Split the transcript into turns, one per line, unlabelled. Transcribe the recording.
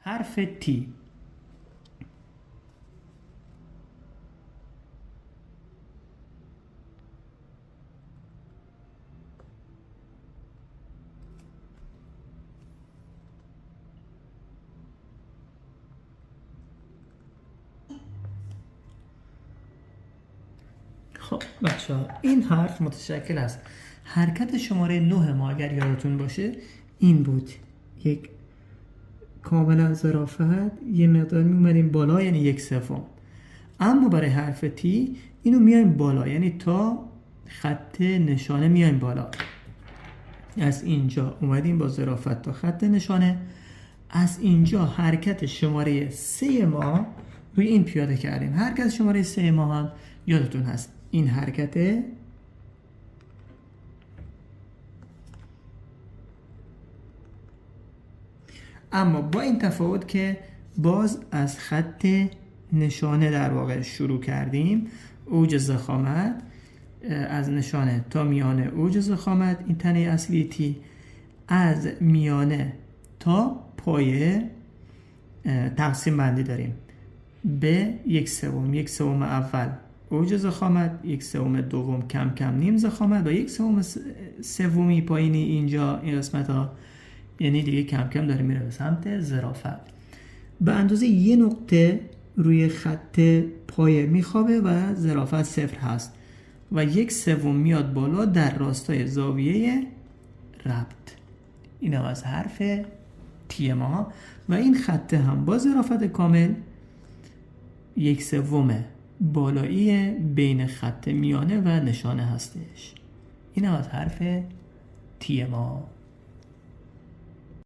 حرف تی. خب بچه ها، این حرف متشکل از حرکت شماره 9 ما. اگر یادتون باشه این بود، یک کاملا ظرافت یه مقدار میومدیم بالا، یعنی 1/3. اما برای حرف تی اینو میایم بالا، یعنی تا خط نشانه میایم بالا. از اینجا اومدیم با ظرافت تا خط نشانه. از اینجا حرکت شماره 3 ما روی این پیاده کردیم. حرکت شماره 3 ما هم یادتون هست این حرکته، اما با این تفاوت که باز از خط نشانه در واقع شروع کردیم. اوج ضخامت از نشانه تا میانه اوج ضخامت، این تنه اصلی تی. از میانه تا پایه تقسیم بندی داریم به 1/3. 1/3 اول اوج ضخامت، 1/3 دوم کم کم نیم ضخامت و 1/3 پایینی اینجا این قسمت ها، یعنی دیگه کم کم داره میره به سمت ظرافت. به اندازه یه نقطه روی خط پایه میخوابه و ظرافت 0 هست و 1/3 میاد بالا در راستای زاویه ربط. این هم از حرف تی ما و این خط هم با ظرافت کامل 1/3 بالایی بین خط میانه و نشانه هستش. این هم از حرف تی ما.